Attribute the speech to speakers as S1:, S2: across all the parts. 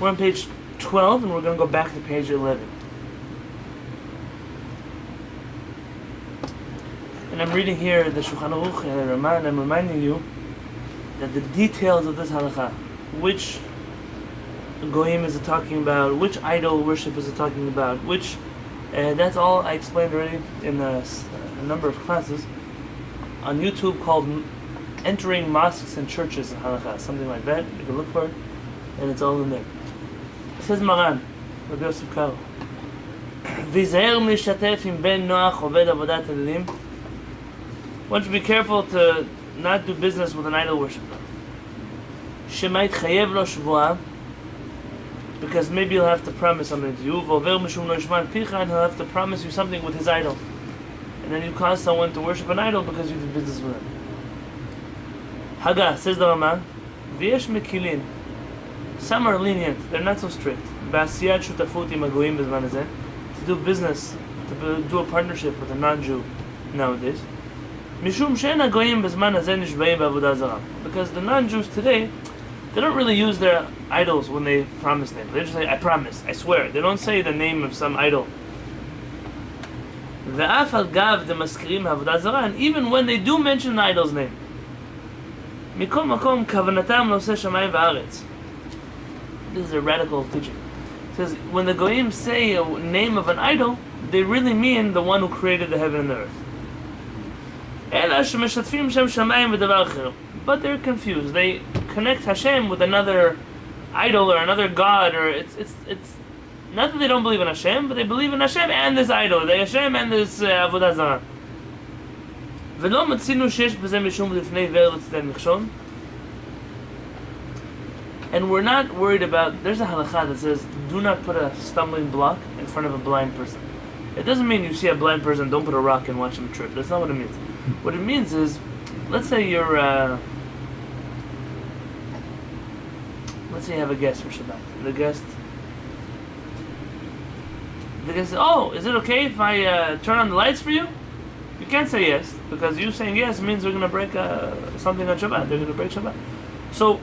S1: We're on page 12, and we're going to go back to page 11. And I'm reading here the Shulchan Aruch Siman, and I'm reminding you that the details of this halakha, which goyim is it talking about, which idol worship is it talking about, which, that's all I explained already in a number of classes on YouTube called Entering Mosques and Churches in Halakha, something like that. You can look for it, and it's all in there. It says Maran, Rabbi Yosef Karo, V'zher mishatef im ben noach oved avodat elim. One should be careful to not do business with an idol worshiper. Shemait chayev lo shvuah, because maybe he'll have to promise something to you. V'over mishum lo yishman picha, and he'll have to promise you something with his idol. And then you cause someone to worship an idol because you did business with him. Haga, says the Rama, V'yesh mekilin. Some are lenient, they're not so strict. Ba'asiyat shutafut im hagoyim b'zman hazeh, to do business, to do a partnership with a non-Jew nowadays. Mishum she'en hagoyim b'zman hazeh nishba'im ba'avodah zarah. Because the non-Jews today, they don't really use their idols when they promise them. They just say, I promise, I swear. They don't say the name of some idol. Ve'af al gav de maskirim ha'avodah zarah, and even when they do mention the idol's name, mikol makom kavanatam loseh shamayim va'aretz. This is a radical teaching. It says when the goyim say a name of an idol, they really mean the one who created the heaven and the earth. Ela shemeshatfim shem shamayim v'davar acher. But they're confused. They connect Hashem with another idol or another god, or it's not that they don't believe in Hashem, but they believe in Hashem and this idol, the Hashem and this avodah zarah. V'lo matzinu shesh b'zeh mishum lifnei ver l'tzedei michshon. And we're not worried about, there's a halakha that says, do not put a stumbling block in front of a blind person. It doesn't mean you see a blind person, don't put a rock and watch him trip. That's not what it means. What it means is, let's say you're, let's say you have a guest for Shabbat. The guest says, oh, is it okay if I turn on the lights for you? You can't say yes, because you saying yes means they're going to break something on Shabbat. They're going to break Shabbat. So,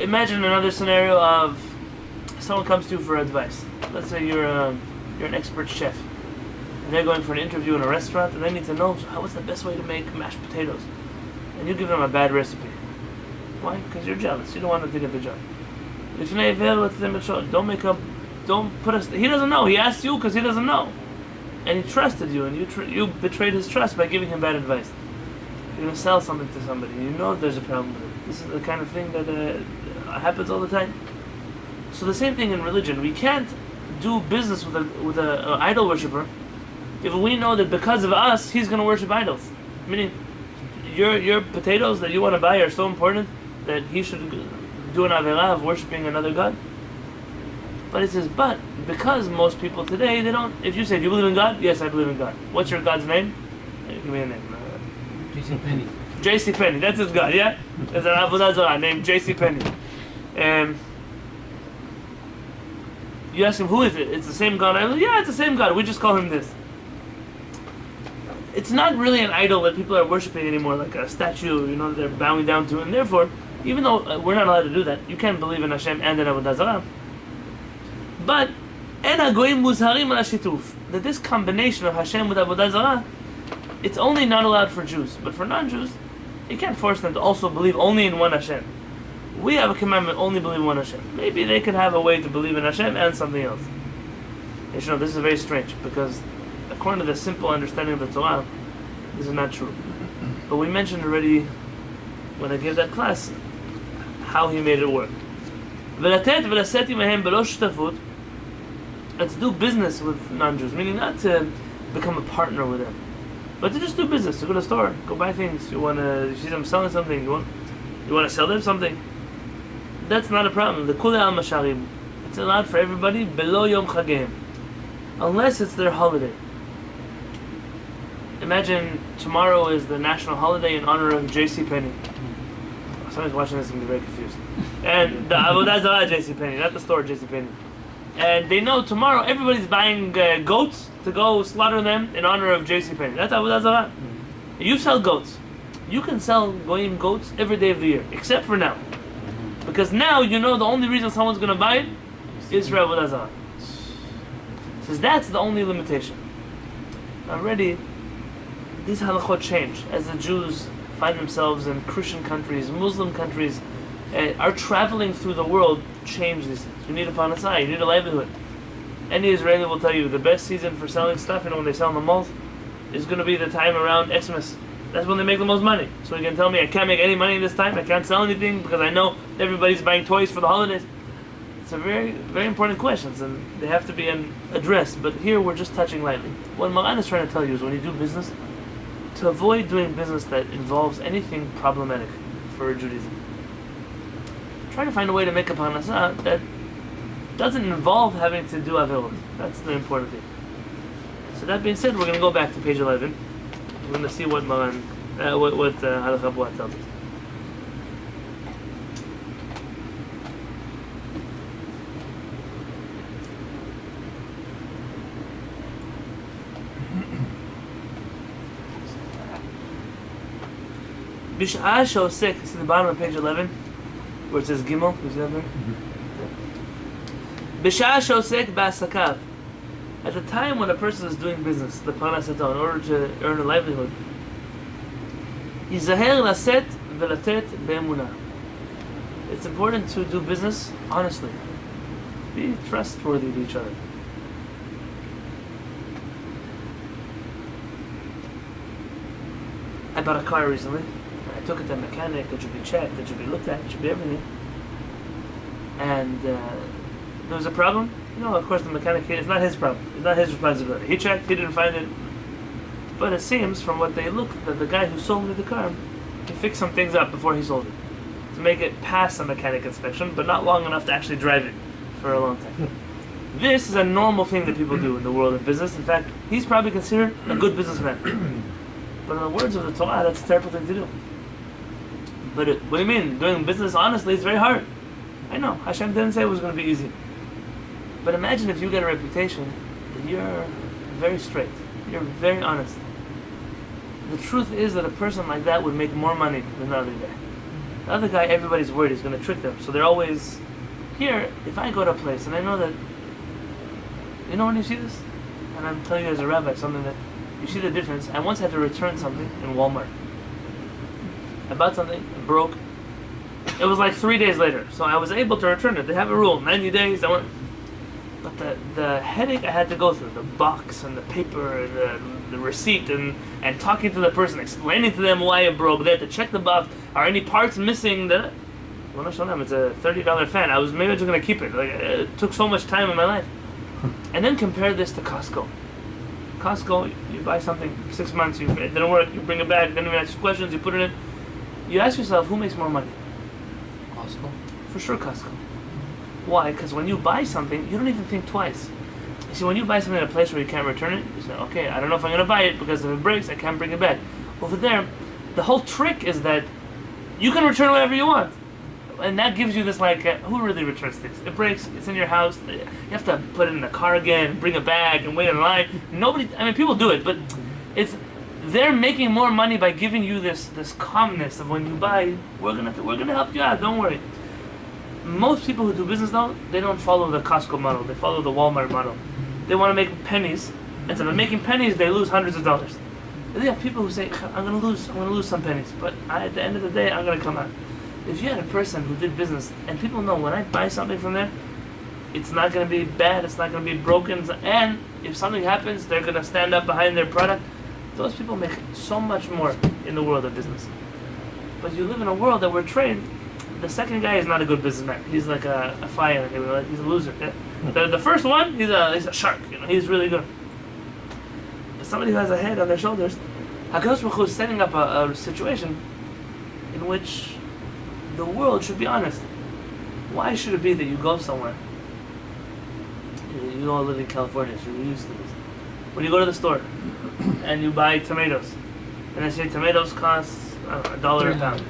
S1: imagine another scenario of someone comes to you for advice. Let's say you're an expert chef, and they're going for an interview in a restaurant, and they need to know what's the best way to make mashed potatoes. And you give them a bad recipe. Why? Because you're jealous. You don't want them to get the job. Don't put us. He doesn't know. He asked you because he doesn't know, and he trusted you, and you betrayed his trust by giving him bad advice. You're going to sell something to somebody. You know there's a problem with it. This is the kind of thing that happens all the time. So the same thing in religion. We can't do business with a idol worshiper if we know that because of us he's going to worship idols. Meaning, your potatoes that you want to buy are so important that he should do an averah of worshiping another god. But it says, but because most people today, they don't. If you say, do you believe in God? Yes, I believe in God. What's your God's name? Give me a name.
S2: J.C. Penney.
S1: J.C. Penney, that's his God, yeah? There's an avodah zarah named J.C. Penney. You ask him, who is it? It's the same God. Yeah, it's the same God. We just call him this. It's not really an idol that people are worshiping anymore, like a statue, they're bowing down to. And therefore, even though we're not allowed to do that, you can't believe in Hashem and in avodah zarah. But, en hagoyim muzharim al hashituf, that this combination of Hashem with avodah zarah, it's only not allowed for Jews. But for non-Jews, you can't force them to also believe only in one Hashem. We have a commandment, only believe in one Hashem. Maybe they could have a way to believe in Hashem and something else. You should know, this is very strange, because according to the simple understanding of the Torah, this is not true. But we mentioned already, when I gave that class, how he made it work. Let's do business with non-Jews, meaning not to become a partner with them, but to just do business, to go to the store, go buy things. You see them selling something, you want to sell them something. That's not a problem. The Kule al Masharim, it's allowed for everybody, below Yom Chagim, unless it's their holiday. Imagine tomorrow is the national holiday in honor of J.C. Penney. Somebody's watching this and be very confused. And the avodah zarah J.C. Penney, not the store J.C. Penney. And they know tomorrow everybody's buying goats to go slaughter them in honor of J.C. Penney. That's avodah zarah. You sell goats. You can sell goyim goats every day of the year, except for now. Because now you know the only reason someone's going to buy it is for Avodah Zarah. Says that's the only limitation. Already, these halachot change as the Jews find themselves in Christian countries, Muslim countries, are traveling through the world. Change these things. You need a parnassah, you need a livelihood. Any Israeli will tell you the best season for selling stuff, when they sell in the malls, is going to be the time around Xmas. That's when they make the most money. So you can tell me I can't make any money this time, I can't sell anything because I know everybody's buying toys for the holidays. It's a very, very important questions, and they have to be addressed. But here we're just touching lightly. What Maran is trying to tell you is when you do business, to avoid doing business that involves anything problematic for Judaism. Try to find a way to make a parnassah that doesn't involve having to do avilot. That's the important thing. So that being said, we're going to go back to page 11. We're going to see what Maran, what Halakha Buat tells us. Bish'ah she'osek, it's in the bottom of page 11, where it says Gimel. You see that there? Bish'ah she'osek ba'asakav. At the time when a person is doing business, the parnassata, in order to earn a livelihood, yizaher laset velatet be'emunah. It's important to do business honestly. Be trustworthy to each other. I bought a car recently. I took it to a mechanic. It should be checked. It should be looked at. It should be everything. And there was a problem. Of course, the mechanic, it's not his problem. It's not his responsibility. He checked. He didn't find it. But it seems, from what they looked, that the guy who sold me the car, he fixed some things up before he sold it to make it pass a mechanic inspection, but not long enough to actually drive it for a long time. This is a normal thing that people do in the world of business. In fact, he's probably considered a good businessman. But in the words of the Torah, that's a terrible thing to do. But what do you mean? Doing business honestly is very hard. I know. Hashem didn't say it was going to be easy. But imagine if you get a reputation that you're very straight, you're very honest. The truth is that a person like that would make more money than the other guy. The other guy, everybody's worried he's going to trick them. So they're always... Here, if I go to a place and I know that... You know when you see this? And I'm telling you as a rabbi something that... You see the difference. I once had to return something in Walmart. I bought something, it broke. It was like 3 days later, so I was able to return it. They have a rule, 90 days. But the headache I had to go through, the box and the paper and the receipt and talking to the person, explaining to them why it broke. They had to check the box. Are any parts missing? It's a $30 fan. Maybe just gonna keep it. It took so much time in my life. And then compare this to Costco. Costco, you buy something 6 months, it didn't work, you bring it back, then you ask questions, you put it in. You ask yourself, who makes more money?
S2: Costco?
S1: For sure Costco. Why? Because when you buy something, you don't even think twice. You see, when you buy something at a place where you can't return it, you say, okay, I don't know if I'm going to buy it because if it breaks, I can't bring it back. Over there, the whole trick is that you can return whatever you want. And that gives you this who really returns things? It breaks, it's in your house, you have to put it in the car again, bring it back, and wait in line. People do it, but they're making more money by giving you this calmness of when you buy, we're gonna help you out, don't worry. Most people who do business though, they don't follow the Costco model, they follow the Walmart model. They want to make pennies. Instead of making pennies, they lose hundreds of dollars. And they have people who say, I'm gonna lose some pennies, but at the end of the day, I'm gonna come out. If you had a person who did business, and people know when I buy something from there, it's not going to be bad, it's not going to be broken, and if something happens, they're going to stand up behind their product. Those people make so much more in the world of business. But you live in a world that we're trained, the second guy is not a good businessman. He's like a fire, he's a loser. Yeah? The first one, he's a shark, he's really good. But somebody who has a head on their shoulders, HaKadosh Baruch Hu is setting up a situation in which the world should be honest. Why should it be that you go somewhere? You all live in California, so you're used to this. When you go to the store and you buy tomatoes, and they say tomatoes cost $1 a pound,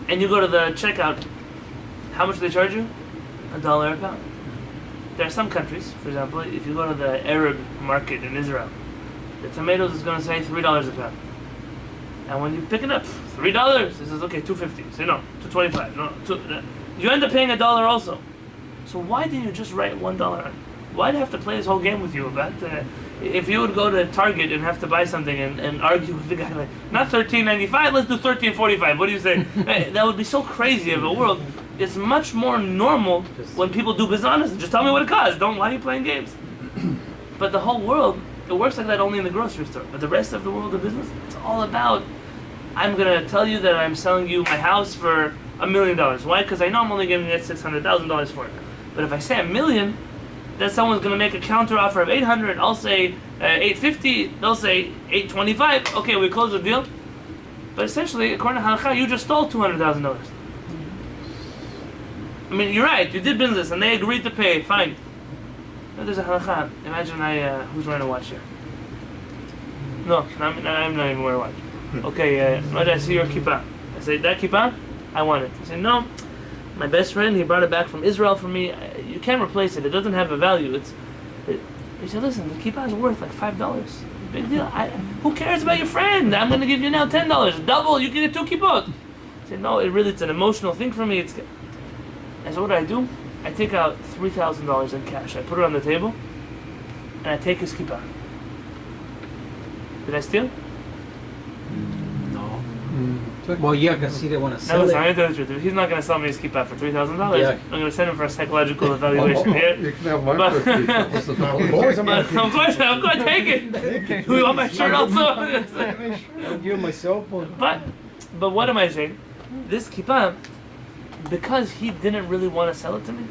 S1: and you go to the checkout, how much do they charge you? $1 a pound. There are some countries, for example, if you go to the Arab market in Israel, the tomatoes is going to say $3 a pound. And when you pick it up, $3. He says, okay, $2.50. Say no, $2.25. No, you end up paying $1 also. So why didn't you just write $1? Why do you have to play this whole game with you about if you would go to Target and have to buy something and argue with the guy like, not $13.95, let's do $13.45. What do you say? That would be so crazy of a world. It's much more normal when people do business honestly. Just tell me what it costs. Why are you playing games? But the whole world, it works like that only in the grocery store. But the rest of the world of business, it's all about, I'm going to tell you that I'm selling you my house for $1 million. Why? Because I know I'm only going to get $600,000 for it. But if I say $1 million, then someone's going to make a counter offer of $800. I'll say $850. They'll say $825. Okay, we close the deal. But essentially, according to halakha, you just stole $200,000. I mean, you're right. You did business, and they agreed to pay. Fine. But there's a halakha. Imagine who's wearing a watch here? No, I'm not even wearing a watch. Okay, I see your kippah. I say, that kippah, I want it. I say, no. My best friend, he brought it back from Israel for me. You can't replace it. It doesn't have a value. He said, listen, the kippah is worth like $5. Big deal. Who cares about your friend? I'm going to give you now $10. Double. You can get 2 kippot. I said, no, it's an emotional thing for me. I said, what do? I take out $3,000 in cash. I put it on the table, and I take his kippah. Did I steal?
S2: No. Well, yeah, because he didn't want to sell
S1: listen,
S2: it.
S1: I'm going to tell you the truth. He's not going to sell me his kippah for $3,000.
S2: Yeah.
S1: I'm going to send him for a psychological evaluation.
S3: You can have mine for $3,000.
S1: Of course, I'm going to take it. Do you want my shirt also?
S2: I'll give him my cell phone.
S1: But what am I saying? This kippah, because he didn't really want to sell it to me,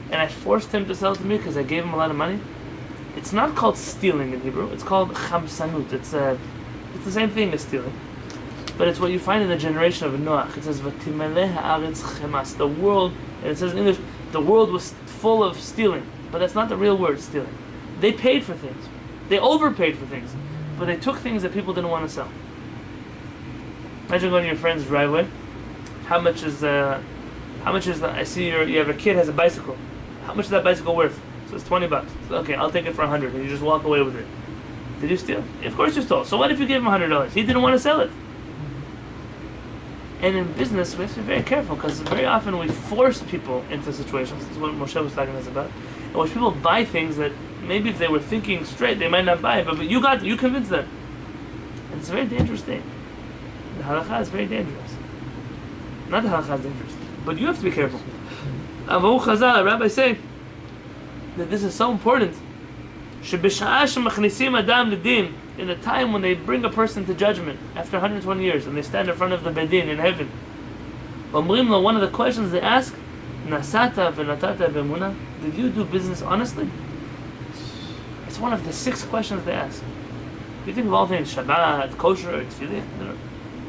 S1: and I forced him to sell it to me because I gave him a lot of money, it's not called stealing in Hebrew. It's called chamsanut. It's the same thing as stealing. But it's what you find in the generation of Noach. It says, "V'timeleh haaretz chemas." The world, and it says in English, the world was full of stealing. But that's not the real word, stealing. They paid for things. They overpaid for things. But they took things that people didn't want to sell. Imagine going to your friend's driveway. How much is I see you have a kid has a bicycle. How much is that bicycle worth? So it's $20. So, okay, I'll take it for $100, and you just walk away with it. Did you steal? Of course you stole. So what if you gave him $100? He didn't want to sell it. And in business, we have to be very careful because very often we force people into situations. This is what Moshe was talking to us about. And which people buy things that maybe if they were thinking straight, they might not buy it, but you convinced them. And it's a very dangerous thing. The halakha is very dangerous. Not the halakha is dangerous, but you have to be careful. Avahu Chazal, rabbis say that this is so important. Shebisha'ah shemachnisim adam l'din, in a time when they bring a person to judgment after 120 years and they stand in front of the bedin in heaven. One of the questions they ask, Nasata v'natata b'emunah, did you do business honestly? It's one of the 6 questions they ask. You think of all things, Shabbat, kosher, tefillin.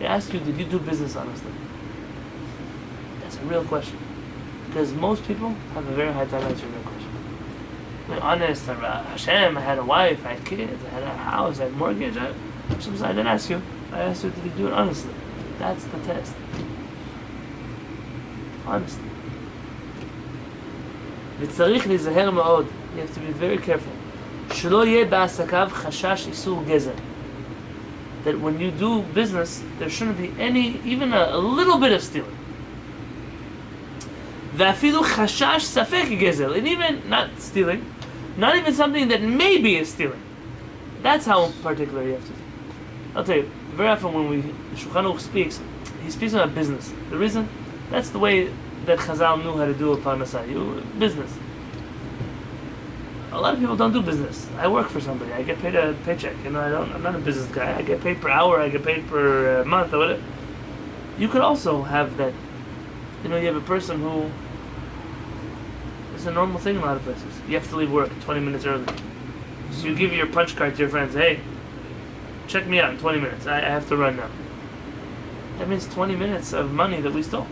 S1: They ask you, did you do business honestly? That's a real question. Because most people have a very hard time answering that question. We're honest, Hashem, I had a wife, I had kids, I had a house, I had a mortgage. Hashem said, I didn't ask you. I asked you, did you do it honestly? That's the test. Honestly. וצריך להיזהר מאוד. You have to be very careful. שלא יהיה בעסקיו חשש איסור גזל. That when you do business, there shouldn't be even a little bit of stealing. ואפילו חשש ספק גזל. And even not stealing, not even something that maybe is stealing. That's how particular you have to be. I'll tell you, very often when Shulchan Aruch speaks, he speaks about business. The reason, that's the way that Chazal knew how to do a parnasah. Business. A lot of people don't do business. I work for somebody. I get paid a paycheck. I'm not a business guy. I get paid per hour. I get paid per month or whatever. You could also have that. You have a person who. It's a normal thing in a lot of places. You have to leave work 20 minutes early. So you give your punch card to your friends. Hey, check me out in 20 minutes. I have to run now. That means 20 minutes of money that we stole.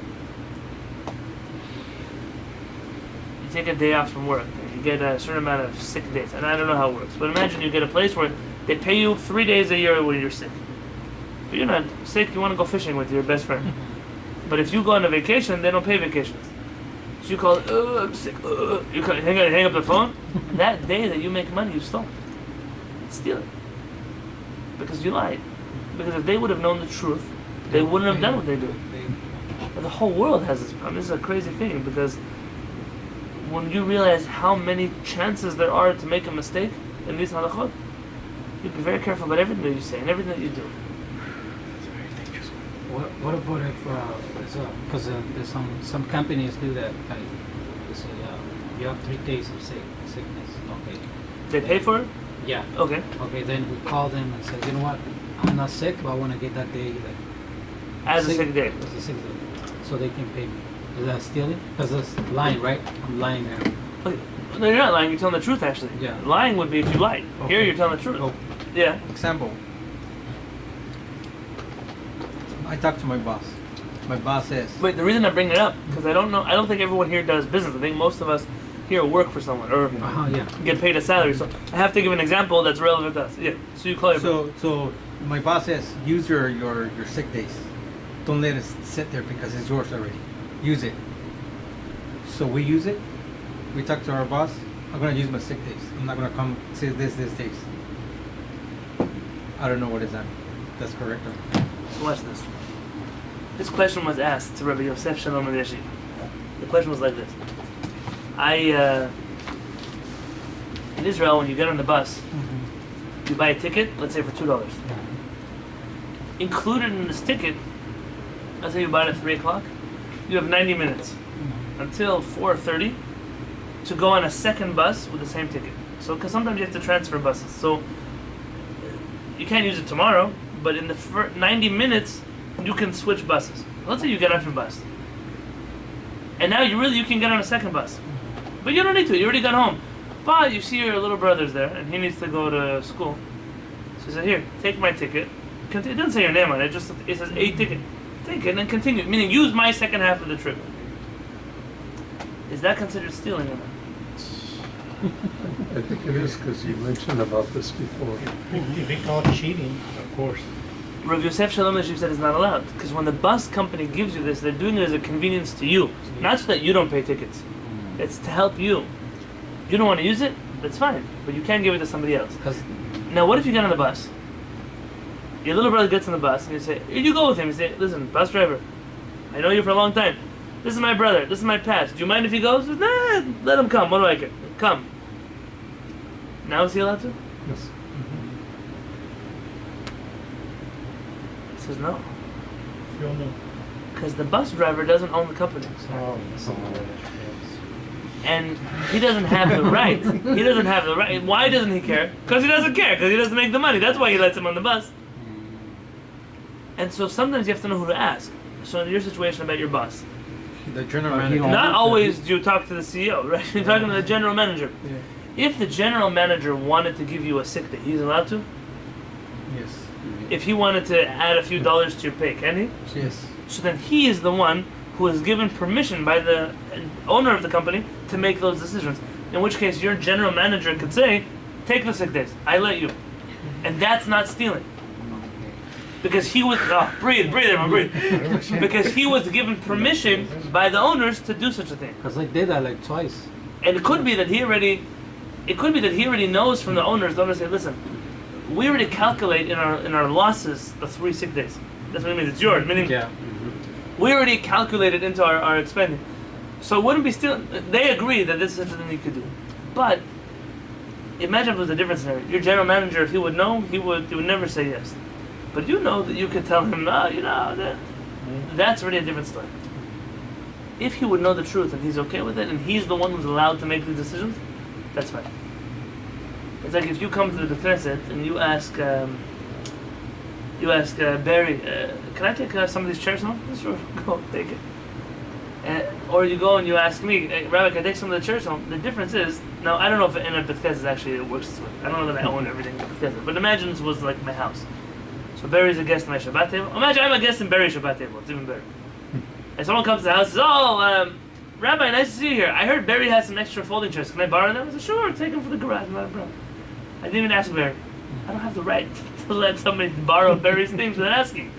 S1: You take a day off from work. You get a certain amount of sick days. And I don't know how it works. But imagine you get a place where they pay you 3 days a year when you're sick. But you're not sick, you want to go fishing with your best friend. But if you go on a vacation, they don't pay vacations. So you call, I'm sick, you hang up the phone. That day that you make money, you stole. Steal it. Because you lied. Because if they would have known the truth, they wouldn't have done what they do. But the whole world has this problem. This is a crazy thing because when you realize how many chances there are to make a mistake in these halachot, you be very careful about everything that you say and everything that you do.
S2: It's very dangerous. What about if, because there's some companies do that, like, they say, you have 3 days of sickness, okay.
S1: They pay for it?
S2: Yeah.
S1: Okay.
S2: Okay, then we call them and say, you know what, I'm not sick, but I want to get that day, like,
S1: As a sick day.
S2: as a sick day, so they can pay me. Is that stealing? Because that's lying, right? I'm lying there.
S1: Okay. No, you're not lying. You're telling the truth, actually.
S2: Yeah.
S1: Lying would be if you lied.
S2: Okay.
S1: Here, you're telling the truth.
S2: Oh.
S1: Yeah.
S4: Example. I talked to my boss. My boss says,
S1: Wait, the reason I bring it up because I don't think everyone here does business. I think most of us here work for someone or
S2: Yeah.
S1: get paid a salary. So I have to give an example that's relevant to us. Yeah. So you call your
S4: so my boss says, use your sick days. Don't let it sit there because it's yours already. Use it. So we use it. We talk to our boss. I'm gonna use my sick days. I'm not gonna come say this days. I don't know what is that. That's correct.
S1: So watch this. This question was asked to Rabbi Yosef Shalom and Yeshiva. The question was like this. In Israel, when you get on the bus, you buy a ticket, let's say for $2. Included in this ticket, let's say you buy it at 3 o'clock, you have 90 minutes until 4:30 to go on a second bus with the same ticket. So, because sometimes you have to transfer buses. So, you can't use it tomorrow, but in the 90 minutes, you can switch buses. Let's say you get off your bus. And now you can get on a second bus. But you don't need to, you already got home. But you see your little brother's there, and he needs to go to school. So he said, here, take my ticket. It doesn't say your name on it, it says a ticket. Take it and continue, meaning use my second half of the trip. Is that considered stealing or not?
S3: I think it is because you mentioned about this before.
S5: If they call it cheating, of course.
S1: Rav Yosef Shalom Yeshiv said it's not allowed. Because when the bus company gives you this, they're doing it as a convenience to you. Not so that you don't pay tickets. It's to help you. You don't want to use it? That's fine. But you can give it to somebody else. Now what if you get on the bus? Your little brother gets on the bus and you say, here you go with him. You say, listen, bus driver, I know you for a long time. This is my brother. This is my past. Do you mind if he goes? He says, nah, let him come. What do I care? Come. Now is he allowed to?
S3: Yes.
S1: He says no.
S5: You don't know.
S1: Because the bus driver doesn't own the company.
S5: Oh,
S1: And he doesn't have the right. He doesn't have the right. Why doesn't he care? Because he doesn't care. Because he doesn't make the money. That's why he lets him on the bus. And so sometimes you have to know who to ask. So in your situation about your boss,
S4: The general manager.
S1: not always do you talk to the CEO, right? You're talking to the general manager. If the general manager wanted to give you a sick day, he's allowed to?
S4: Yes.
S1: If he wanted to add a few dollars to your pay, can he?
S4: Yes.
S1: So then he is the one who is given permission by the owner of the company to make those decisions. In which case your general manager could say, take the sick days, I let you. And that's not stealing. Because he was, breathe everyone, breathe. Because he was given permission by the owners to do such a thing.
S2: Because I did that like twice.
S1: And it could be that he already knows from the owners say, listen, we already calculate in our losses the 3 sick days. That's what it means, it's yours. Meaning, we already calculated into our expending. So it wouldn't be stealing. They agree that this is such a thing you could do. But imagine if it was a different scenario. Your general manager, if he would know, he would never say yes. But you know that you could tell him, that's already a different story. If he would know the truth and he's okay with it, and he's the one who's allowed to make the decisions, that's fine. It's like if you come to the Knesset and you ask Barry, can I take some of these chairs home? Sure, go take it. Or you go and you ask me, hey, Rabbi, can I take some of the chairs home? The difference is, now I don't know if in a Beth Knesset actually it works this way. I don't know that I own everything in Beth Knesset, but imagine this was like my house. So Barry's a guest in my Shabbat table. Imagine I'm a guest in Barry's Shabbat table. It's even better. And someone comes to the house and says, Rabbi, nice to see you here. I heard Barry has some extra folding chairs. Can I borrow them? I said, sure, take them for the garage. Not a problem. I didn't even ask Barry. I don't have the right to let somebody borrow Barry's things without asking.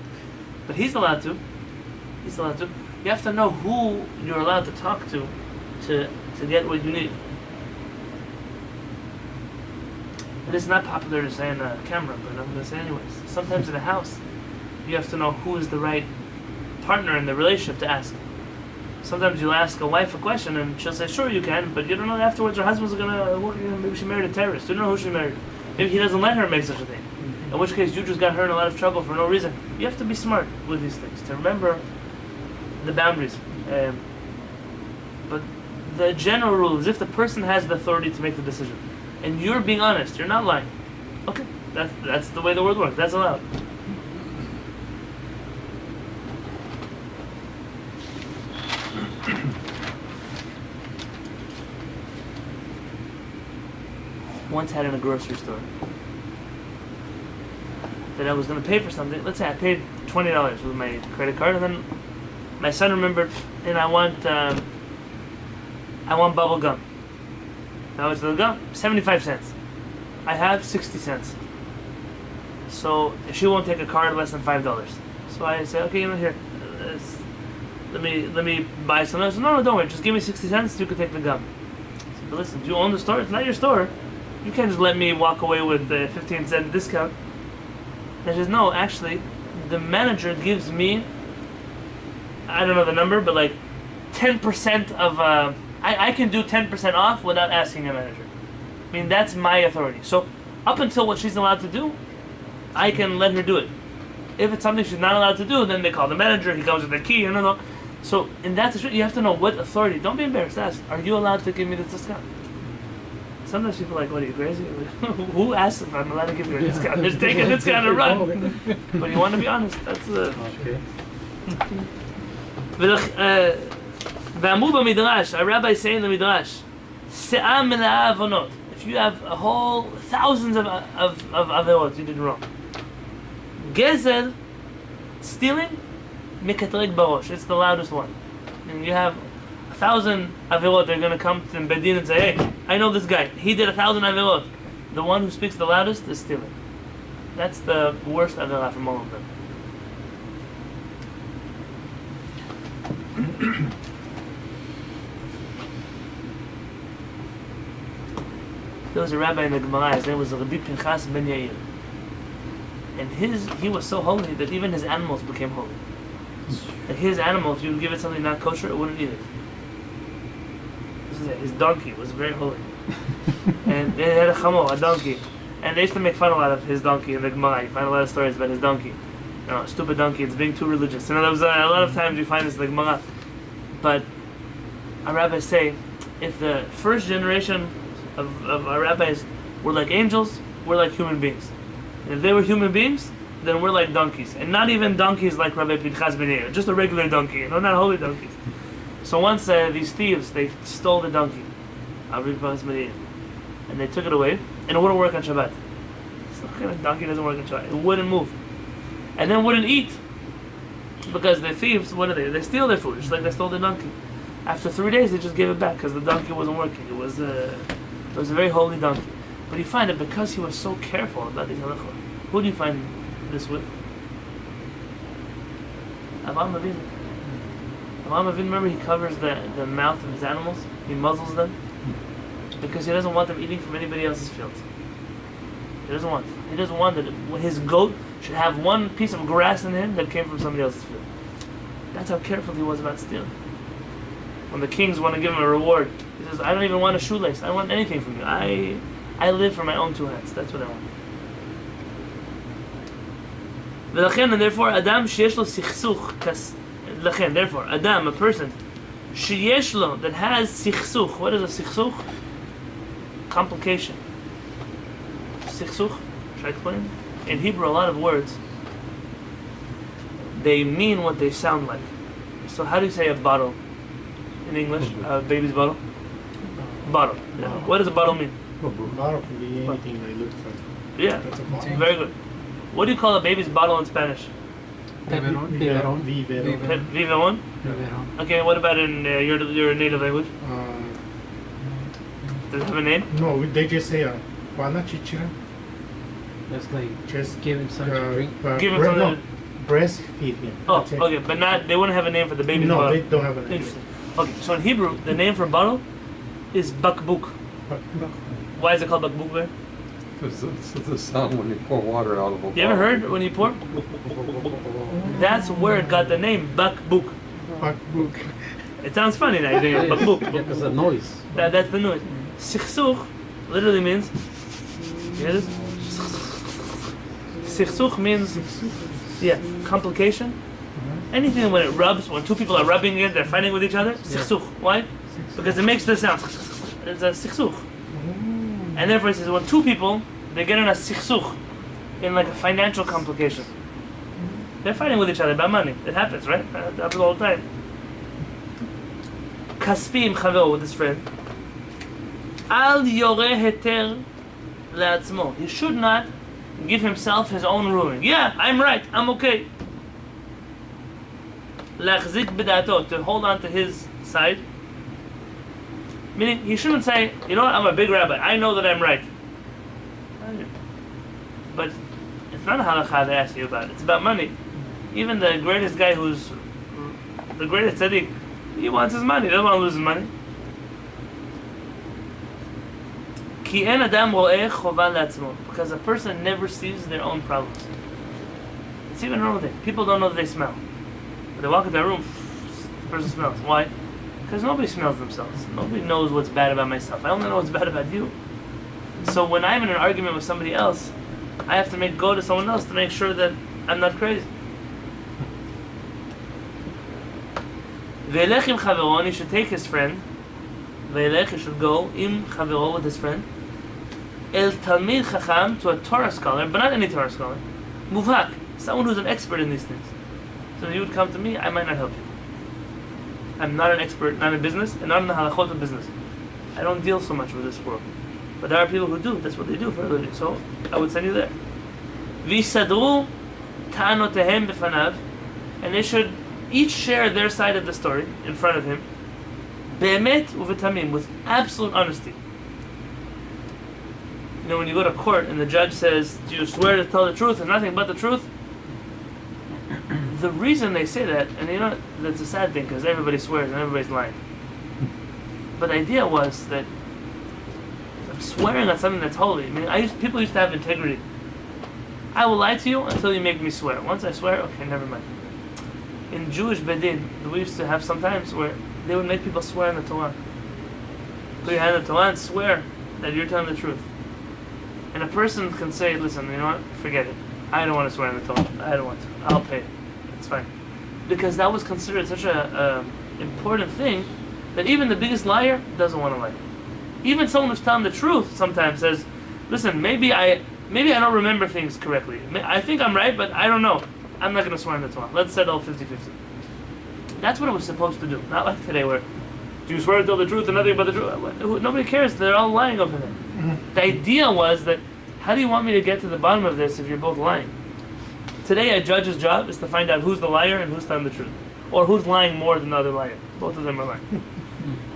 S1: But he's allowed to. He's allowed to. You have to know who you're allowed to talk to get what you need. And it's not popular to say on camera, but I'm going to say anyways. Sometimes in a house, you have to know who is the right partner in the relationship to ask. Sometimes you'll ask a wife a question and she'll say, sure you can, but you don't know afterwards her husband's gonna, maybe she married a terrorist. You don't know who she married. Maybe he doesn't let her make such a thing. In which case you just got her in a lot of trouble for no reason. You have to be smart with these things, to remember the boundaries. But the general rule is if the person has the authority to make the decision, and you're being honest, you're not lying, okay, that's the way the world works, that's allowed. Once had in a grocery store that I was going to pay for something. Let's say I paid $20 with my credit card, and then my son remembered, and I want bubble gum. How much is the gum? 75 cents. I have 60 cents. So she won't take a card less than $5. So I say, okay, here, let me buy some. I said, no, don't worry, just give me 60 cents. You can take the gum. I said, but listen, do you own the store? It's not your store. You can't just let me walk away with a 15-cent discount. And she says, no, actually, the manager gives me, I don't know the number, but like 10% of, I can do 10% off without asking a manager. I mean, that's my authority. So up until what she's allowed to do, I can let her do it. If it's something she's not allowed to do, then they call the manager, he comes with the key, no. So in that situation, you have to know what authority. Don't be embarrassed. Ask, are you allowed to give me this discount? Sometimes people are like, what are you, crazy? Who asks if I'm allowed to give you a discount? Just take a discount and run. But you want to be honest. That's
S3: Okay.
S1: V'amru b'midrash, a rabbi saying in the midrash, se'ah mela'ah avonot. If you have a whole thousands of averot you did wrong. Gezel, stealing, mikatreg barosh. It's the loudest one. And you have 1,000 averot, they're going to come to Bedin and say, hey, I know this guy. He did 1,000 averot. The one who speaks the loudest is stealing. That's the worst averah from all of them. There was a rabbi in the Gemara, his name was Rabbi Pinchas ben Yair. And he was so holy that even his animals became holy. Like his animal, if you would give it something not kosher, it wouldn't eat it. His donkey was very holy. And it had a chamor, a donkey. And they used to make fun a lot of his donkey in the Gemara. You find a lot of stories about his donkey. Stupid donkey, it's being too religious. And there was a lot of times you find this in the Gemara. But our rabbis say, if the first generation of our rabbis were like angels, we're like human beings. And if they were human beings, then we're like donkeys. And not even donkeys like Rabbi Pinchas ben Yair, just a regular donkey, not holy donkeys. So once these thieves, they stole the donkey, Rabbi Pinchas ben Yair, and they took it away, and it wouldn't work on Shabbat. So a donkey doesn't work on Shabbat. It wouldn't move. And then wouldn't eat. Because the thieves, what do? They steal their food, just like they stole the donkey. After 3 days, they just gave it back because the donkey wasn't working. It was a very holy donkey. But you find that because he was so careful about these halachot, who do you find this with? Avraham Avinu. Avraham Avinu, remember, he covers the mouth of his animals. He muzzles them because he doesn't want them eating from anybody else's fields. He doesn't want that his goat should have one piece of grass in him that came from somebody else's field. That's how careful he was about stealing. When the kings want to give him a reward, he says, I don't even want a shoelace. I don't want anything from you. I live for my own 2 hands. That's what I want. And therefore, Adam sheyesh lo sichsuch. Therefore, Adam, a person, sheyesh lo, that has sichsuch. What is a sichsuch? Complication. Sichsuch, should I explain? In Hebrew, a lot of words, they mean what they sound like. So how do you say a bottle in English? A baby's bottle? Bottle. Yeah. What does a bottle mean?
S5: Bottle can be anything they look for.
S1: Yeah,
S5: That's a bottle.
S1: very good. What do you call a baby's bottle in Spanish?
S2: Biberon.
S5: Biberon.
S1: Biberon?
S2: Biberon.
S1: Okay, what about in your native language? Does it have a name?
S5: No, they just say Juana Chichira.
S2: That's like
S5: Just
S2: giving something to drink.
S1: Give him something.
S5: Breastfeed him.
S1: Oh,
S5: That's it.
S1: okay, but they wouldn't have a name for the baby's
S5: No,
S1: bottle.
S5: they don't have a name.
S1: Interesting. Okay, so in Hebrew, the name for bottle is bakbuk. Why is it called bakbuk there?
S3: Because it's the sound when you pour water out of a bottle.
S1: You ever heard when you pour? That's where it got the name bakbuk.
S5: Bakbuk.
S1: It sounds funny now. You think bakbuk.
S2: Yeah, because the noise.
S1: That's the noise. Sichsuch literally means. You hear this? Sichsuch means, yeah, complication. Anything when it rubs, when two people are rubbing it, they're fighting with each other. Sichsuch. Why? Because it makes the sound. It's a sichsuch. And therefore it says when two people, they get in a sichsuch, in like a financial complication. They're fighting with each other about money. It happens, right? It happens all the time. Kaspi im chavero, with his friend. Al yoreh heter le'atzmo. He should not give himself his own ruling. Yeah, I'm right. I'm okay. Lachzik b'dato, to hold on to his side. Meaning, he shouldn't say, you know what, I'm a big rabbi. I know that I'm right. But it's not a halakha they ask you about. It's about money. Even the greatest guy who's the greatest tzaddik, he wants his money. He doesn't want to lose his money. Ki en adam ro'eh chova le'atzmo. Because a person never sees their own problems. It's even a normal thing. People don't know that they smell. When they walk into a room, the person smells. Why? Because nobody smells themselves. Nobody knows what's bad about myself. I only know what's bad about you. So when I'm in an argument with somebody else, I have to go to someone else to make sure that I'm not crazy. Ve'elech im chavero, and he should take his friend. Ve'elech, he should go im chavero, with his friend. El talmid chacham, to a Torah scholar, but not any Torah scholar. Muvhak, someone who's an expert in these things. So you would come to me, I might not help you. I'm not an expert, not in business, and not in the halachot of business. I don't deal so much with this world. But there are people who do. That's what they do for a living. So I would send you there. V'yisadru ta'anotehem b'fanav, and they should each share their side of the story in front of him. Be'emet u'v'tamim, with absolute honesty. You know, when you go to court and the judge says, "Do you swear to tell the truth and nothing but the truth?" The reason they say that, and you know, that's a sad thing because everybody swears and everybody's lying. But the idea was that I'm swearing on something that's holy. I mean, people used to have integrity. I will lie to you until you make me swear. Once I swear, okay, never mind. In Jewish bedin, we used to have sometimes where they would make people swear on the Torah. Put your hand on the Torah and swear that you're telling the truth. And a person can say, listen, you know what, forget it. I don't want to swear on the Torah. I don't want to. I'll pay. It's fine. Because that was considered such a important thing that even the biggest liar doesn't want to lie. Even someone who's telling the truth sometimes says, listen, maybe I don't remember things correctly. I think I'm right, but I don't know. I'm not going to swear on the Torah. Let's settle 50-50. That's what it was supposed to do. Not like today where, do you swear to tell the truth and nothing but the truth? Nobody cares. They're all lying over there. The idea was that, how do you want me to get to the bottom of this if you're both lying? Today, a judge's job is to find out who's the liar and who's telling the truth. Or who's lying more than the other liar. Both of them are lying.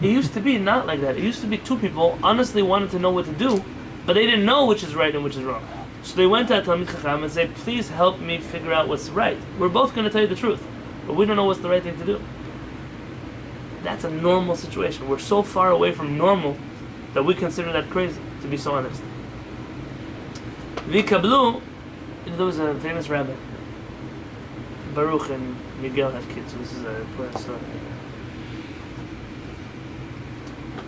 S1: It used to be not like that. It used to be two people honestly wanted to know what to do, but they didn't know which is right and which is wrong. So they went to a Talmid Chacham and said, please help me figure out what's right. We're both going to tell you the truth, but we don't know what's the right thing to do. That's a normal situation. We're so far away from normal that we consider that crazy, to be so honest. Vikablu, there was a famous rabbi. Baruch and Miguel have kids, so this is a important story.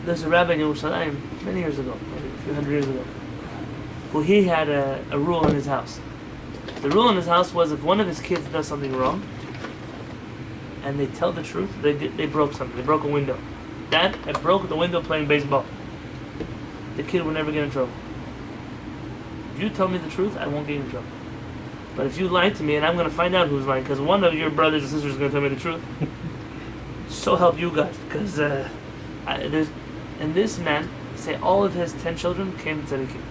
S1: There's a rabbi in Yerushalayim many years ago, maybe a few hundred years ago, who he had a rule in his house. The rule in his house was if one of his kids does something wrong, and they tell the truth, they broke something. They broke a window. Dad, I broke the window playing baseball. The kid would never get in trouble. If you tell me the truth, I won't get in trouble. But if you lie to me, and I'm going to find out who's lying, because one of your brothers and sisters is going to tell me the truth, so help you guys. Because and this man, say all of his 10 children came to tzaddikim.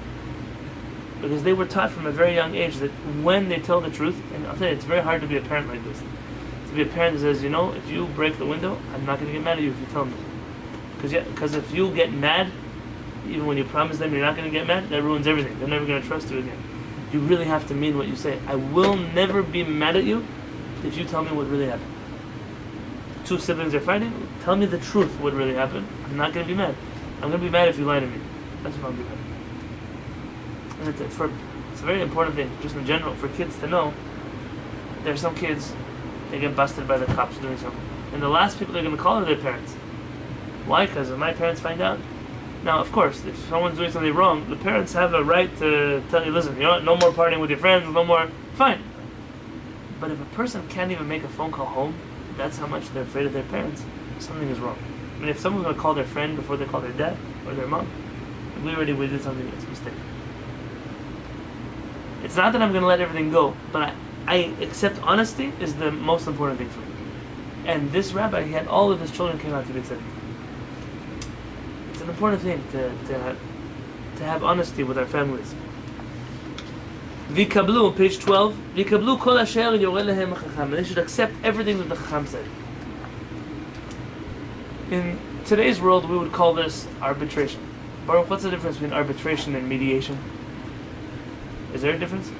S1: Because they were taught from a very young age that when they tell the truth, and I'll tell you, it's very hard to be a parent like this. To be a parent that says, you know, if you break the window, I'm not going to get mad at you if you tell me. Because if you get mad, even when you promise them you're not going to get mad, that ruins everything. They're never going to trust you again. You really have to mean what you say. I will never be mad at you if you tell me what really happened. Two siblings are fighting, tell me the truth what really happened. I'm not going to be mad. I'm going to be mad if you lie to me. That's what I'll be mad. And it's a very important thing, just in general, for kids to know. There are some kids, they get busted by the cops doing something. And the last people they're going to call are their parents. Why? Because if my parents find out. Now, of course, if someone's doing something wrong, the parents have a right to tell you, listen, you know what, no more partying with your friends, no more, fine. But if a person can't even make a phone call home, that's how much they're afraid of their parents. Something is wrong. I mean, if someone's going to call their friend before they call their dad or their mom, we did something that's a mistake. It's not that I'm going to let everything go, but I accept honesty is the most important thing for me. And this rabbi, he had all of his children came out to be tzaddik. It's an important thing to have honesty with our families. Vikablu, page 12. Vikablu kol asher yoreh lehem hachacham. They should accept everything that the chacham said. In today's world, we would call this arbitration. Baruch, what's the difference between arbitration and mediation? Is there a difference?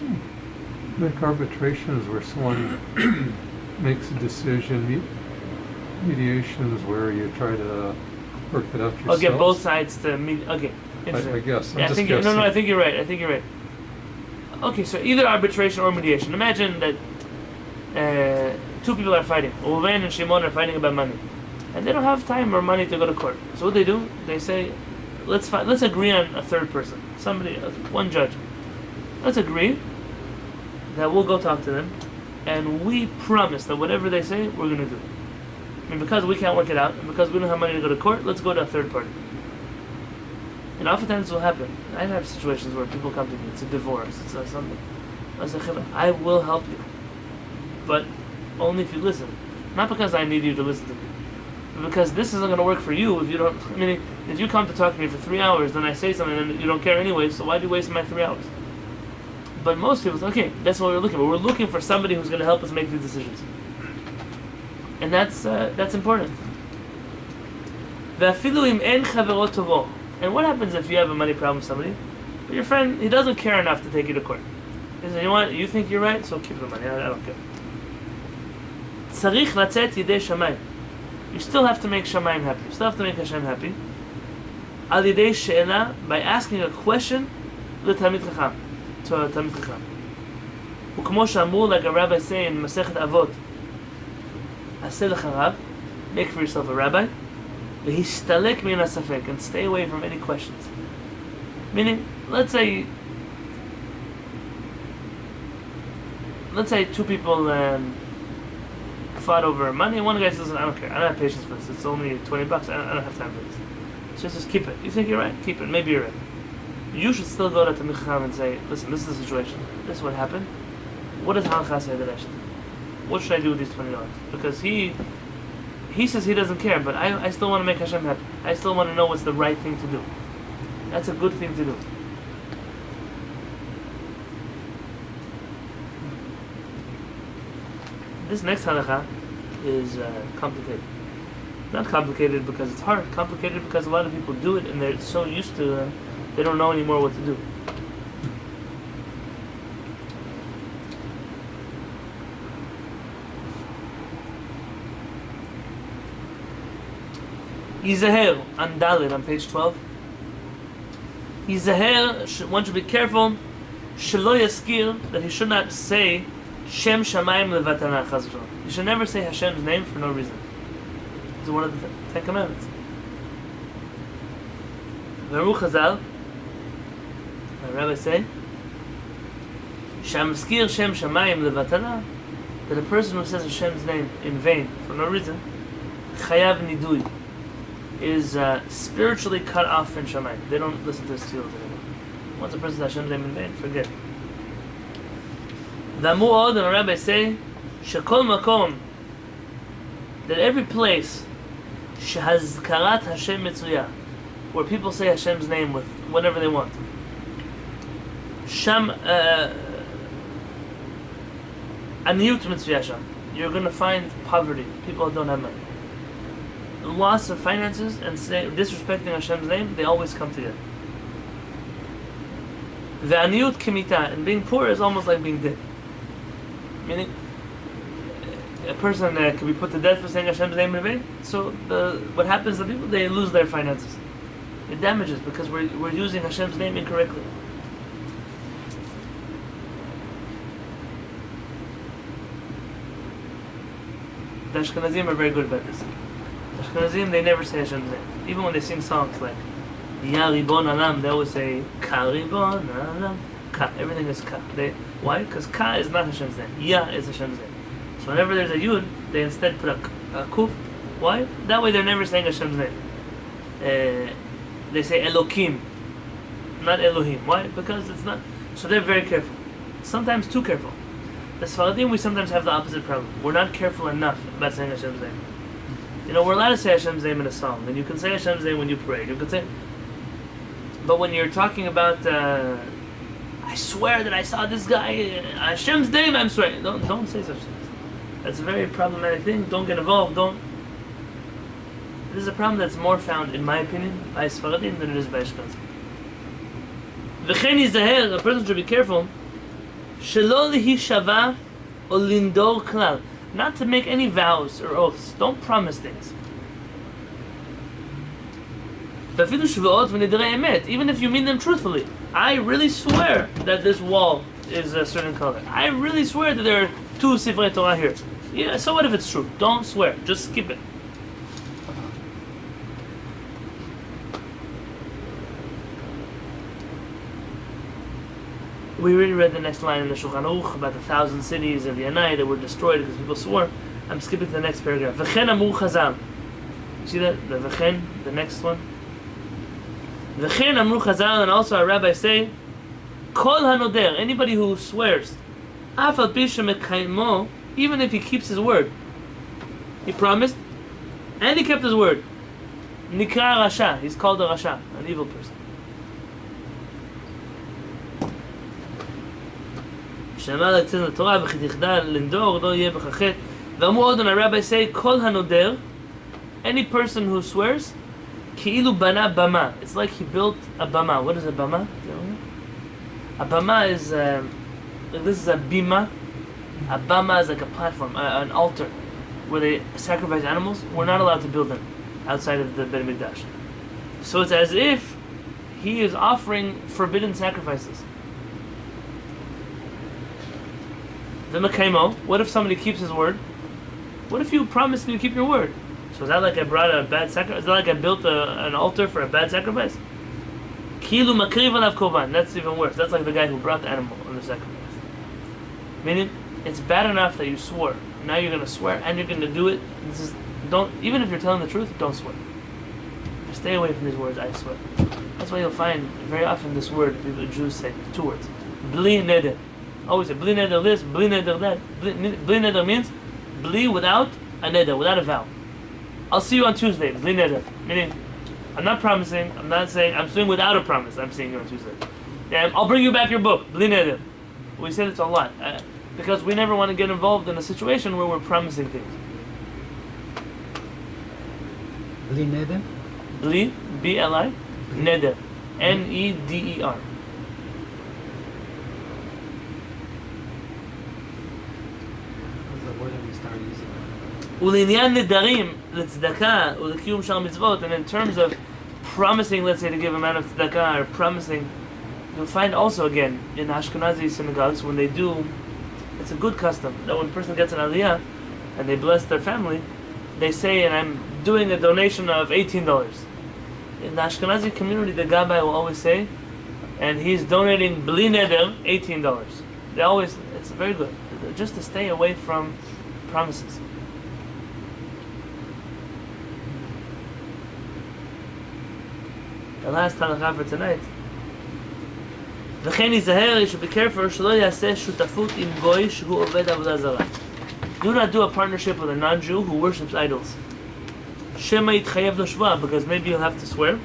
S3: I think arbitration is where someone makes a decision. Mediation is where you try to work it out yourself.
S1: I'll get both sides to meet. Okay, interesting.
S3: I guess.
S1: Yeah, I think no, I think you're right. Okay, so either arbitration or mediation. Imagine that two people are fighting. Reuven and Shimon are fighting about money, and they don't have time or money to go to court. So what do? They say, let's agree on a third person, somebody, one judge. Let's agree that we'll go talk to them, and we promise that whatever they say, we're going to do. I mean, because we can't work it out, and because we don't have money to go to court, let's go to a third party. And oftentimes it will happen. I have situations where people come to me, it's a divorce, it's something. I say, I will help you, but only if you listen. Not because I need you to listen to me, but because this isn't going to work for you if you don't. I mean, if you come to talk to me for 3 hours, then I say something and you don't care anyway, so why do you waste my 3 hours? But most people say, okay, that's what we're looking for. We're looking for somebody who's going to help us make these decisions. And that's important. And what happens if you have a money problem with somebody, but your friend, he doesn't care enough to take you to court? He says, you know what, you think you're right, so keep the money, I don't care. Tzarich latzet yidei shamayim. You still have to make Shamayim happy. You still have to make Hashem happy. Al yidei she'ela, by asking a question l'talmid chacham, to a talmid chacham. Ukmo she'amur, like a rabbi say in Masechet Avot, aseh lecha rab, make for yourself a rabbi, v'histalek min hasafek, and stay away from any questions. Meaning, let's say two people fought over money, and one guy says, listen, I don't care, I don't have patience for this, it's only $20, I don't have time for this. So just keep it. You think you're right? Keep it. Maybe you're right. You should still go to Talmid Chacham and say, listen, this is the situation, this is what happened, what does Halakha say that I should do? What should I do with these $20? Because he says he doesn't care, but I still want to make Hashem happy. I still want to know what's the right thing to do. That's a good thing to do. This next halakha is complicated. Not complicated because it's hard. Complicated because a lot of people do it and they're so used to it, they don't know anymore what to do. Yizaher on Dalit on page 12. Yizaher, one should be careful, shelo yaskir, that he should not say Shem Shamayim levatana chas v'shalom. You should never say Hashem's name for no reason. It's one of the Ten Commandments. Veru Chazal, the rabbi say, Shamskir Shem Shamayim levatana, that a person who says Hashem's name in vain for no reason, chayav nidui, is spiritually cut off in Shamayim. They don't listen to his tefillos anymore. Once a person says Hashem's name in vain, forget. V'amu the rabbi say, shekol makom, that every place shehazkarat Hashem mitzuyah, where people say Hashem's name with whatever they want, sham aniyut mitzuyah sham, you're going to find poverty. People don't have money. Loss of finances and disrespecting Hashem's name, they always come together. The aniyut kimita, and being poor is almost like being dead. Meaning, a person can be put to death for saying Hashem's name in vain. So what happens to people? They lose their finances. It damages because we're using Hashem's name incorrectly. The Ashkenazim are very good about this. The Ashkenazim, they never say Hashem's name. Even when they sing songs like Ya Ribon Alam, they always say Ka Ribon Alam. Ka. Everything is Ka. Why? Because Ka is not Hashem's name. Ya is Hashem's name. So whenever there's a Yud, they instead put a Kuf. Why? That way they're never saying Hashem's name. They say Elokim, not Elohim. Why? Because it's not. So they're very careful. Sometimes too careful. The Sfaradim, we sometimes have the opposite problem. We're not careful enough about saying Hashem's name. You know, we're allowed to say Hashem's name in a song, and you can say Hashem's name when you pray. You can say, but when you're talking about, I swear that I saw this guy, Hashem's name, I'm swearing. Don't say such things. That's a very problematic thing. Don't get involved. This is a problem that's more found, in my opinion, by Sfaradim than it is by Ashkenazim. V'chen yizaher, a person should be careful, shelo lihishava or lindor klal, not to make any vows or oaths. Don't promise things. V'afilu shvuot v'nidrei emet, even if you mean them truthfully. I really swear that this wall is a certain color. I really swear that there are 2 Sifrei Torah here. Yeah, so what if it's true? Don't swear. Just skip it. We already read the next line in the Shulchan Aruch about the 1,000 cities of Yanai that were destroyed because people swore. I'm skipping to the next paragraph. V'chen amru chazal. See that? The v'chen, the next one. V'chen amru chazal, and also our rabbis say, Kol hanoder, anybody who swears, af al pi shemekaymo, even if he keeps his word. He promised, and he kept his word. Nikra rasha, he's called a rasha, an evil person. שאמר לקצין לתורה וכתחדל לנדור לא יהיה בחטא. ואמרו עוד, and our rabbis say, כל הנודר, any person who swears, כאילו בנה במה. It's like he built a bama. What is a bama? A bama is, this is a bima. A bama is like a platform, an altar, where they sacrifice animals. We're not allowed to build them outside of the Beit HaMikdash. So it's as if he is offering forbidden sacrifices. What if somebody keeps his word? What if you promise me to keep your word? So is that like I brought a bad sacrifice? Is that like I built an altar for a bad sacrifice? Kilu makriv alav korban. That's even worse. That's like the guy who brought the animal on the sacrifice. Meaning, it's bad enough that you swore. Now you're going to swear and you're going to do it. Even if you're telling the truth, don't swear. Just stay away from these words, I swear. That's why you'll find very often this word, the Jews say, 2 words. Bli neder. Always say, bli neder this, bli neder that. Bli neder means, bli without a neder, without a vow. I'll see you on Tuesday, bli neder. Meaning, I'm not promising, I'm not saying, I'm saying without a promise, I'm seeing you on Tuesday. Yeah, I'll bring you back your book, bli neder. We say this a lot, because we never want to get involved in a situation where we're promising things.
S2: Bli neder?
S1: Bli, B-L-I, neder, N-E-D-E-R. Ulinyan nedarim l'tzedakah u'l'kiyum shar mitzvot, and in terms of promising, let's say, to give a man of tzedakah, or promising, you'll find also again in Ashkenazi synagogues when they do, it's a good custom that when a person gets an aliyah and they bless their family, they say, and I'm doing a donation of $18. In the Ashkenazi community, the gabbai will always say, and he's donating bli neder $18. They always, it's very good, just to stay away from promises. The last halakha for tonight. V'chen yizaher, you should be careful, shelo yaseh shutafut im goy shehu oved avodah zarah. Do not do a partnership with a non-Jew who worships idols. Shema yitchayev lo shva, because maybe you'll have to swear.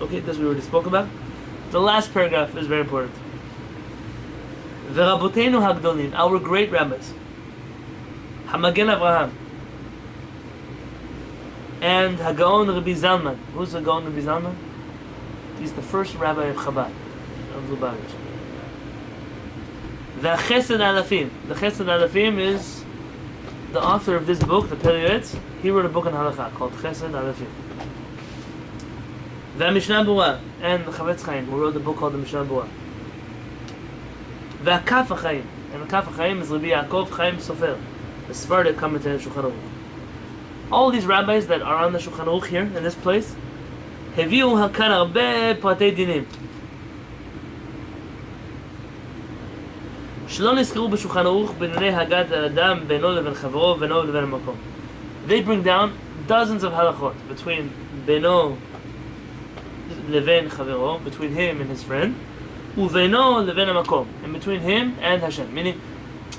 S1: Okay, this we already spoke about. The last paragraph is very important. V'raboteinu hagdolim, our great rabbis, Hamagen Avraham, and Hagaon Rabbi Zalman. Who's Hagaon Rabbi Zalman? He's the first rabbi of Chabad, of Lubavitch. The Chesed Alafim. The Chesed Alafim is the author of this book, the Kehillat, he wrote a book on halakha called Chesed Alefi. The Mishnah Berurah and the Chavetz Chaim, who wrote the book called the Mishnah Berurah. The Kaf HaChaim, and the Kaf HaChaim is Rabbi Yaakov Chaim Sofer, the Sephardic commentator of Shulchan Aruch. All these rabbis that are on the Shulchan Aruch here in this place, הביאו כאן הרבה פרטי דינים שלא נזכרו בשולחן ערוך בענייני הגעת האדם בינו לבין חברו ובינו לבין המקום. They bring down dozens of halachot between בינו לבין חברו, between him and his friend, ובינו לבין המקום, and between him and Hashem. Meaning,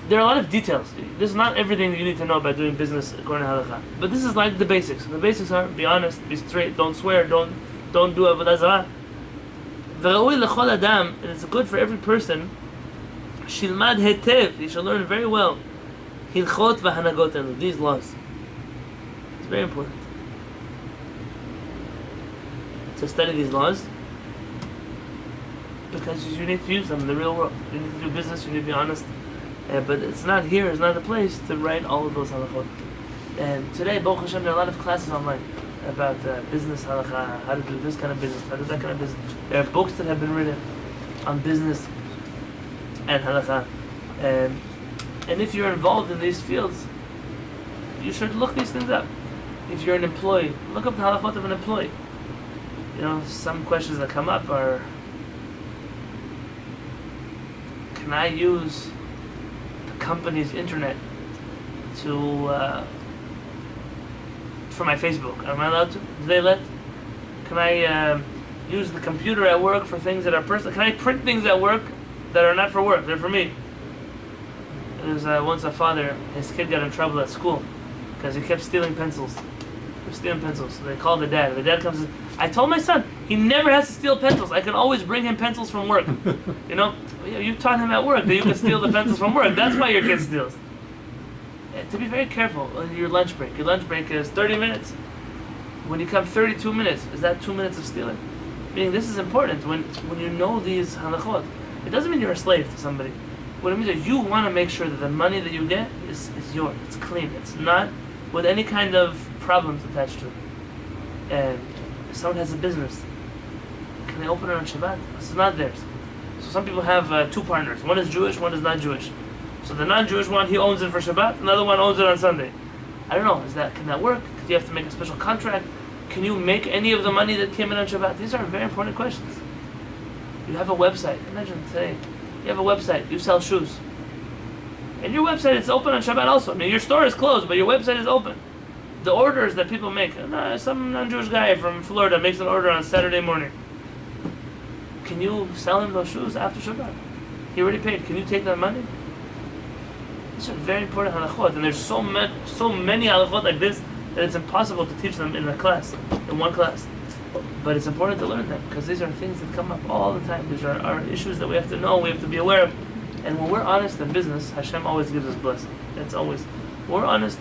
S1: there are a lot of details. This is not everything that you need to know about doing business according to halakha. But this is like the basics. The basics are: be honest, be straight, don't swear, don't do avodah zarah. V'raui lechol adam, and it's good for every person. Shilmad hetev, he should learn very well. Hilchot v'hanagot elu, these laws. It's very important to study these laws because you need to use them in the real world. You need to do business. You need to be honest. But it's not here, it's not the place to write all of those halachot. And today, Baruch Hashem, there are a lot of classes online about business halakha, how to do this kind of business, how to do that kind of business. There are books that have been written on business and halakha. And if you're involved in these fields, you should look these things up. If you're an employee, look up the halachot of an employee. You know, some questions that come up are, can I use company's internet to for my Facebook? Am I allowed to? Do they let? Can I use the computer at work for things that are personal? Can I print things at work that are not for work? They're for me. There was once a father, his kid got in trouble at school because he kept stealing pencils. He was stealing pencils. So they called the dad. The dad comes and says, I told my son, he never has to steal pencils. I can always bring him pencils from work. You know, you taught him at work that you can steal the pencils from work. That's why your kid steals. To be very careful on your lunch break. Your lunch break is 30 minutes. When you come 32 minutes, is that 2 minutes of stealing? Meaning this is important. When you know these halachot, it doesn't mean you're a slave to somebody. What it means is you want to make sure that the money that you get is yours. It's clean. It's not with any kind of problems attached to it. And if someone has a business, can they open it on Shabbat? This is not theirs. So some people have two partners. One is Jewish, one is not Jewish. So the non-Jewish one, he owns it for Shabbat. Another one owns it on Sunday. I don't know. Can that work? Do you have to make a special contract? Can you make any of the money that came in on Shabbat? These are very important questions. You have a website. Imagine today, you have a website. You sell shoes. And your website is open on Shabbat also. I mean, your store is closed, but your website is open. The orders that people make. Some non-Jewish guy from Florida makes an order on Saturday morning. Can you sell him those shoes after Shabbat? He already paid. Can you take that money? These are very important halachot, and there's so many halachot like this that it's impossible to teach them in one class. But it's important to learn them because these are things that come up all the time. These are issues that we have to know, we have to be aware of. And when we're honest in business, Hashem always gives us blessing. It's always. When we're honest,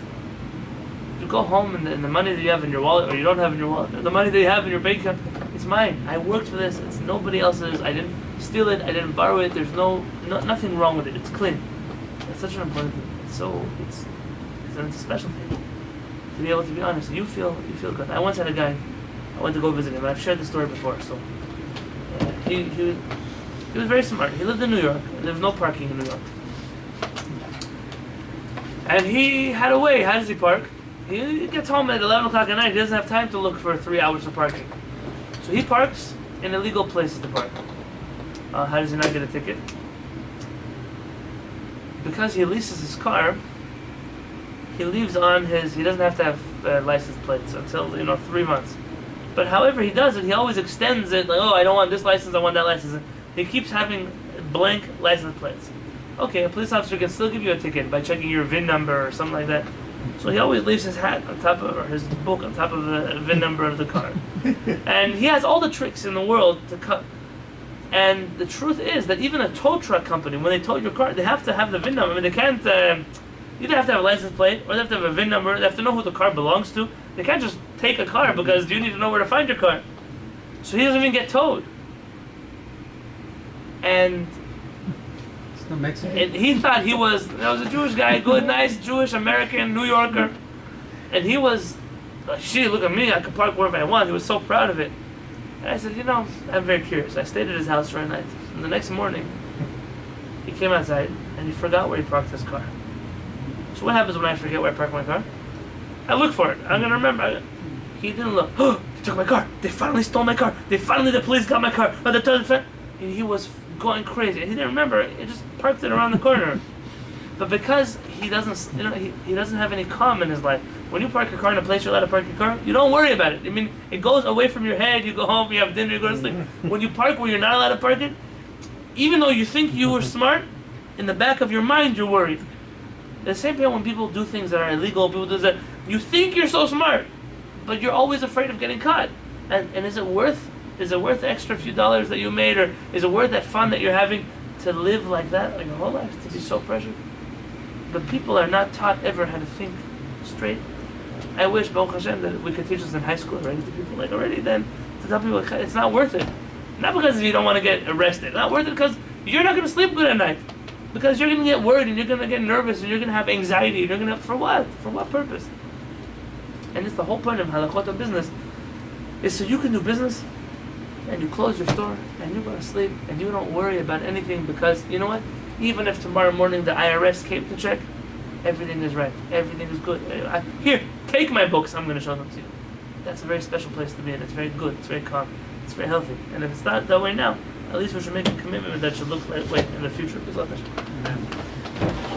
S1: you go home and the money that you have in your wallet, or you don't have in your wallet, or the money that you have in your bank account, it's mine. I worked for this. It's nobody else's. I didn't steal it. I didn't borrow it. There's nothing wrong with it. It's clean. It's such an important thing. It's a special thing to be able to be honest. You feel good. I once had a guy. I went to go visit him. I've shared this story before. So he was very smart. He lived in New York. There was no parking in New York, and he had a way. How does he park? He gets home at 11 o'clock at night. He doesn't have time to look for 3 hours of parking. So he parks in illegal places to park. How does he not get a ticket? Because he leases his car, he leaves on he doesn't have to have license plates until 3 months. But however he does it, he always extends it, like, I don't want this license, I want that license. He keeps having blank license plates. Okay, a police officer can still give you a ticket by checking your VIN number or something like that. So he always leaves his hat on top of, or his book on top of the VIN number of the car. And he has all the tricks in the world to cut. And the truth is that even a tow truck company, when they tow your car, they have to have the VIN number. I mean, they can't, either have to have a license plate, or they have to have a VIN number, they have to know who the car belongs to. They can't just take a car because you need to know where to find your car. So he doesn't even get towed. And
S4: Still Mexican?
S1: And he thought he was a Jewish guy, good, nice, Jewish, American, New Yorker. And he was, shit, look at me, I can park wherever I want. He was so proud of it. And I said, I'm very curious. I stayed at his house for a night. And the next morning, he came outside and he forgot where he parked his car. So what happens when I forget where I park my car? I look for it. I'm going to remember. He didn't look. Oh, they took my car. They finally stole my car. The police got my car. And he was going crazy. He didn't remember. He just parked it around the corner. But because he doesn't, he doesn't have any calm in his life. When you park your car in a place you're allowed to park your car, you don't worry about it. I mean, it goes away from your head. You go home, you have dinner, you go to sleep. When you park where you're not allowed to park it, even though you think you were smart, in the back of your mind you're worried. The same thing when people do things that are illegal, people do that. You think you're so smart, but you're always afraid of getting caught. And is it worth the extra few dollars that you made, or is it worth that fun that you're having to live like that, like your whole life, to be so pressured? But people are not taught ever how to think straight. I wish, Baruch Hashem, that we could teach this in high school already to people, like already then, to tell people it's not worth it. Not because you don't want to get arrested. It's not worth it because you're not going to sleep good at night. Because you're going to get worried and you're going to get nervous and you're going to have anxiety. And you're going to, for what? For what purpose? And it's the whole point of halachot of business is so you can do business and you close your store and you go to sleep and you don't worry about anything, because you know what? Even if tomorrow morning the IRS came to check, everything is right. Everything is good. Here, take my books. I'm going to show them to you. That's a very special place to be in. It's very good. It's very calm. It's very healthy. And if it's not that way now, at least we should make a commitment that should look that way in the future. Amen.